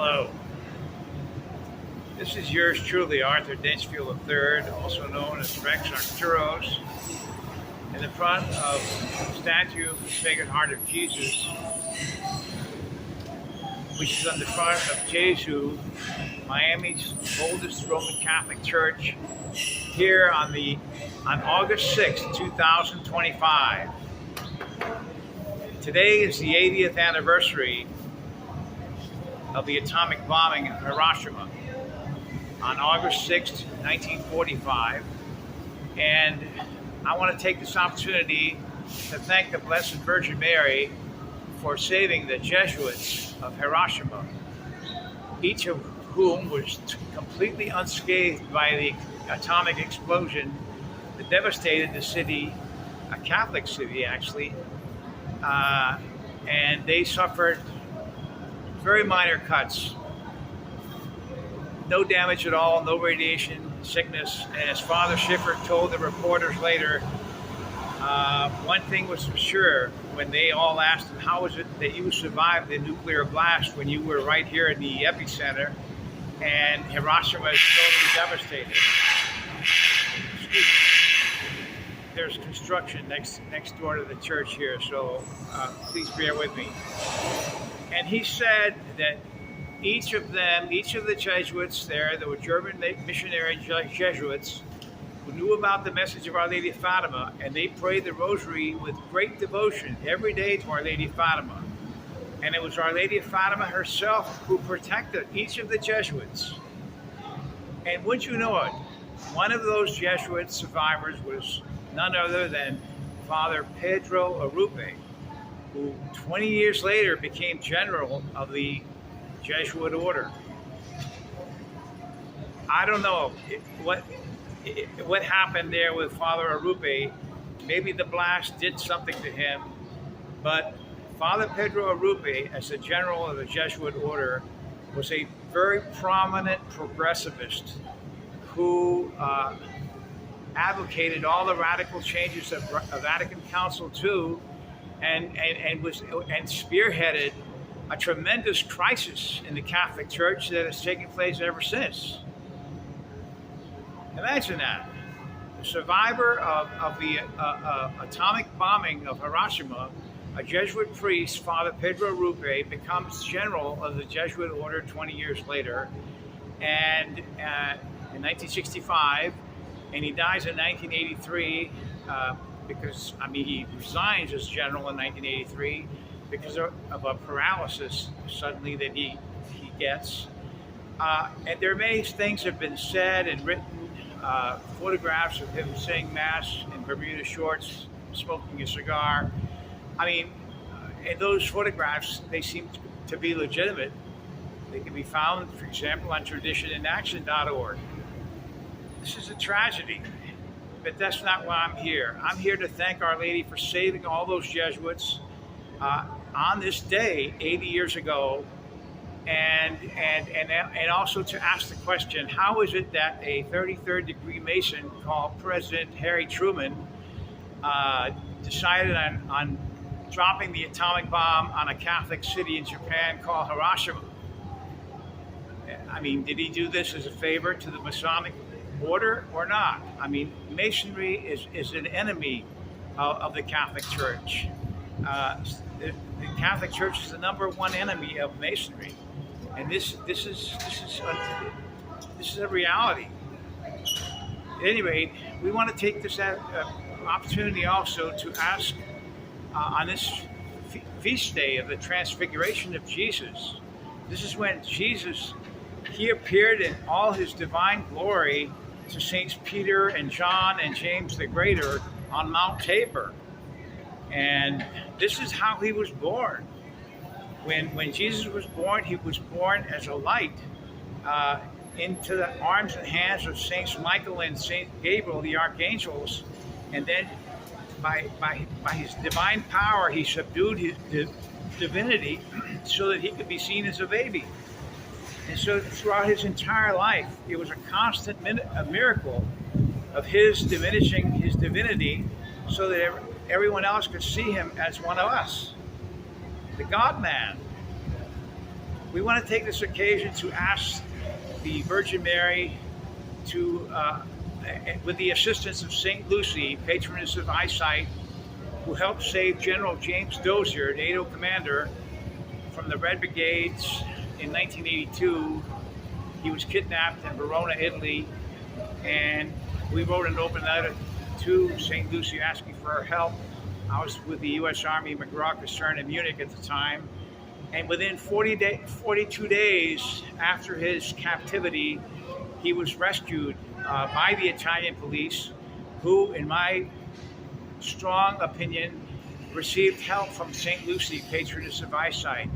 Hello. This is yours truly, Arthur Denchfield III, also known as Rex Arcturos, in the front of the statue of the Sacred Heart of Jesus, which is on the front of Jesu, Miami's oldest Roman Catholic church, here on August 6th, 2025. Today is the 80th anniversary of the atomic bombing of Hiroshima on August 6th, 1945. And I want to take this opportunity to thank the Blessed Virgin Mary for saving the Jesuits of Hiroshima, each of whom was completely unscathed by the atomic explosion that devastated the city, a Catholic city actually, and they suffered very minor cuts, no damage at all, no radiation sickness. And as Father Schiffer told the reporters later, one thing was for sure, when they all asked him, how is it that you survived the nuclear blast when you were right here in the epicenter and Hiroshima is totally devastated? Excuse me. There's construction next door to the church here, so please bear with me. And he said that each of the Jesuits there were German missionary Jesuits who knew about the message of Our Lady of Fatima, and they prayed the rosary with great devotion every day to Our Lady of Fatima. And it was Our Lady of Fatima herself who protected each of the Jesuits. And wouldn't you know it, one of those Jesuit survivors was none other than Father Pedro Arrupe, who 20 years later became general of the Jesuit order. I don't know what happened there with Father Arrupe. Maybe the blast did something to him, but Father Pedro Arrupe, as the general of the Jesuit order, was a very prominent progressivist who advocated all the radical changes of Vatican Council II, and spearheaded a tremendous crisis in the Catholic Church that has taken place ever since. Imagine that. The survivor of the atomic bombing of Hiroshima, a Jesuit priest, Father Pedro Arrupe, becomes general of the Jesuit order 20 years later, and in 1965, and he dies in 1983 because, he resigns as general in 1983 because of a paralysis suddenly that he gets. And there are many things that have been said and written, photographs of him saying Mass in Bermuda shorts, smoking a cigar. And those photographs, they seem to be legitimate. They can be found, for example, on traditioninaction.org. This is a tragedy, but that's not why I'm here. I'm here to thank Our Lady for saving all those Jesuits on this day 80 years ago, and also to ask the question, how is it that a 33rd degree Mason called President Harry Truman decided on dropping the atomic bomb on a Catholic city in Japan called Hiroshima? Did he do this as a favor to the Masonic order or not? Masonry is an enemy of the Catholic Church. The Catholic Church is the number one enemy of Masonry, and this is a reality. At any rate, we want to take this opportunity also to ask on this feast day of the Transfiguration of Jesus. This is when Jesus, he appeared in all his divine glory to Saints Peter and John and James the Greater on Mount Tabor. And this is how he was born. When Jesus was born, he was born as a light into the arms and hands of Saints Michael and Saint Gabriel, the archangels. And then by his divine power, he subdued his divinity so that he could be seen as a baby. And so throughout his entire life, it was a constant miracle of his diminishing his divinity so that everyone else could see him as one of us, the God-man. we want to take this occasion to ask the Virgin Mary to, with the assistance of St. Lucy, patroness of eyesight, who helped save General James Dozier, NATO commander, from the Red Brigades in 1982. He was kidnapped in Verona, Italy, and we wrote an open letter to St. Lucy asking for her help. I was with the U.S. Army McGraw Kaserne in Munich at the time, and within 42 days after his captivity, he was rescued by the Italian police, who, in my strong opinion, received help from St. Lucy, patroness of eyesight,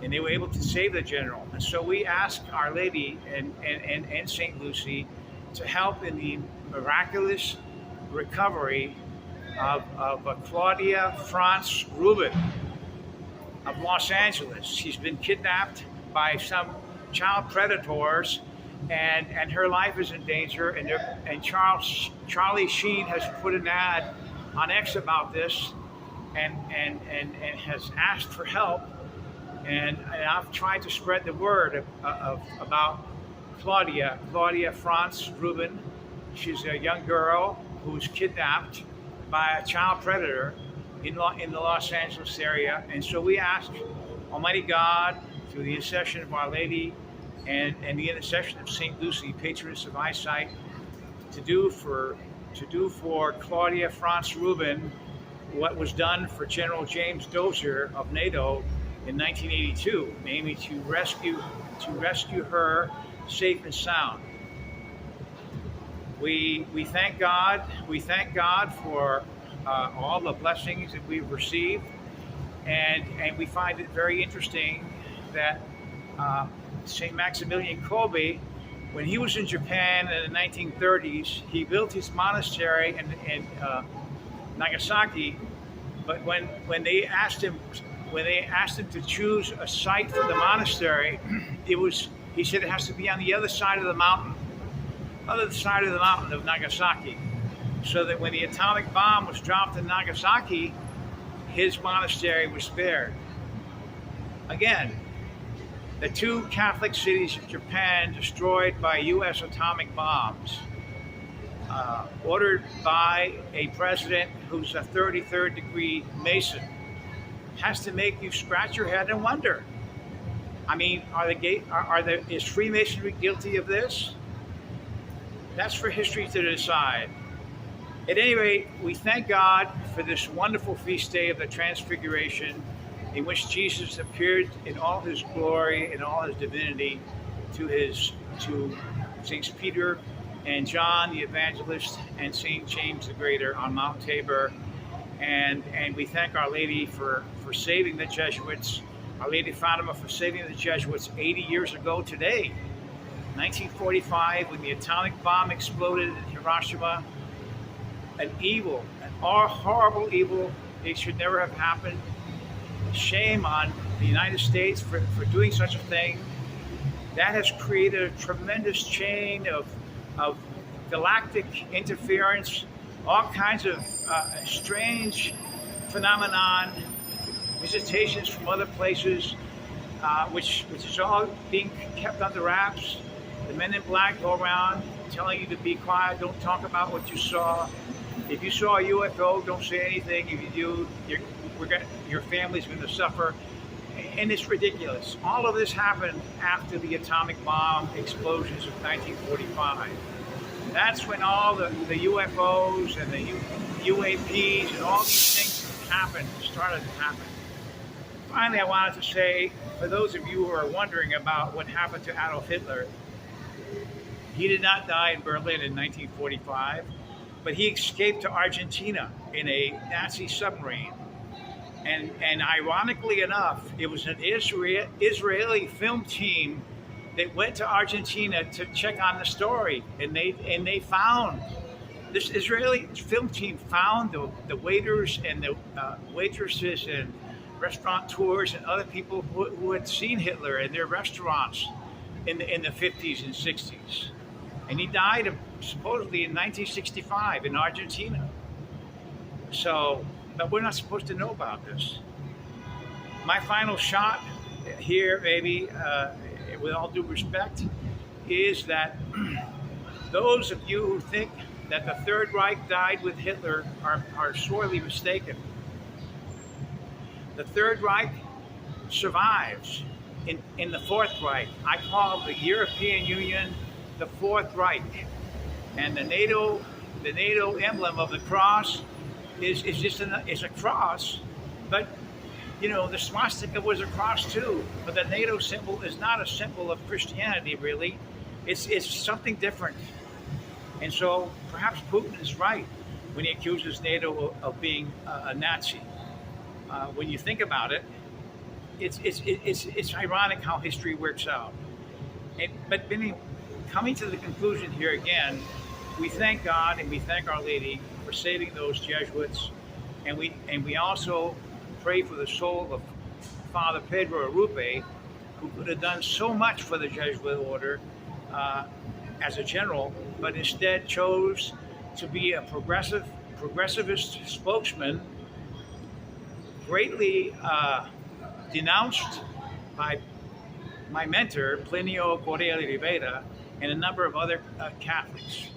and they were able to save the general. And so we asked Our Lady and St. Lucy to help in the miraculous recovery of Claudia France Rubin of Los Angeles. She's been kidnapped by some child predators, and her life is in danger. And Charlie Sheen has put an ad on X about this, and has asked for help. And I've tried to spread the word about Claudia France Rubin. She's a young girl who was kidnapped by a child predator in the Los Angeles area. And so we ask Almighty God, through the intercession of Our Lady and the intercession of St. Lucy, patroness of eyesight, to do for Claudia France Rubin what was done for General James Dozier of NATO in 1982, namely to rescue her safe and sound. We thank God. We thank God for all the blessings that we've received, and we find it very interesting that St. Maximilian Kolbe, when he was in Japan in the 1930s, he built his monastery in Nagasaki. But when they asked him to choose a site for the monastery, he said it has to be on the other side of the mountain of Nagasaki, so that when the atomic bomb was dropped in Nagasaki, his monastery was spared. Again, the two Catholic cities of Japan destroyed by U.S. atomic bombs, ordered by a president who's a 33rd degree Mason, has to make you scratch your head and wonder. I mean, is Freemasonry guilty of this? That's for history to decide. At any rate, we thank God for this wonderful feast day of the Transfiguration, in which Jesus appeared in all his glory and all his divinity to Saints Peter and John the Evangelist and Saint James the Greater on Mount Tabor. And we thank Our Lady for saving the Jesuits, Our Lady of Fatima for saving the Jesuits 80 years ago today, 1945, when the atomic bomb exploded in Hiroshima. An horrible evil. It should never have happened. Shame on the United States for doing such a thing. That has created a tremendous chain of galactic interference, all kinds of strange phenomenon, visitations from other places, which is all being kept under wraps. The men in black go around telling you to be quiet, don't talk about what you saw. If you saw a UFO, don't say anything. If you do, your family's going to suffer. And it's ridiculous. All of this happened after the atomic bomb explosions of 1945. That's when all the UFOs and the UAPs and all these things started to happen. Finally, I wanted to say, for those of you who are wondering about what happened to Adolf Hitler, he did not die in Berlin in 1945, but he escaped to Argentina in a Nazi submarine. And ironically enough, it was an Israeli film team that went to Argentina to check on the story, and they found, this Israeli film team found the waiters and the waitresses and restaurateurs and other people who had seen Hitler in their restaurants in the 50s and 60s. And he died supposedly in 1965 in Argentina. So, but we're not supposed to know about this. My final shot here, maybe, with all due respect, is that those of you who think that the Third Reich died with Hitler are sorely mistaken. The Third Reich survives in the Fourth Reich. I call the European Union the Fourth Reich. And the NATO emblem of the cross is just is a cross, but you know, the swastika was a cross too. But the NATO symbol is not a symbol of Christianity, really. It's something different. And so perhaps Putin is right when he accuses NATO of being a Nazi. When you think about it, it's ironic how history works out. But coming to the conclusion here again, we thank God and we thank Our Lady for saving those Jesuits, and we also pray for the soul of Father Pedro Arrupe, who could have done so much for the Jesuit order as a general, but instead chose to be a progressivist spokesman, greatly denounced by my mentor Plinio Correa de Rivera and a number of other Catholics.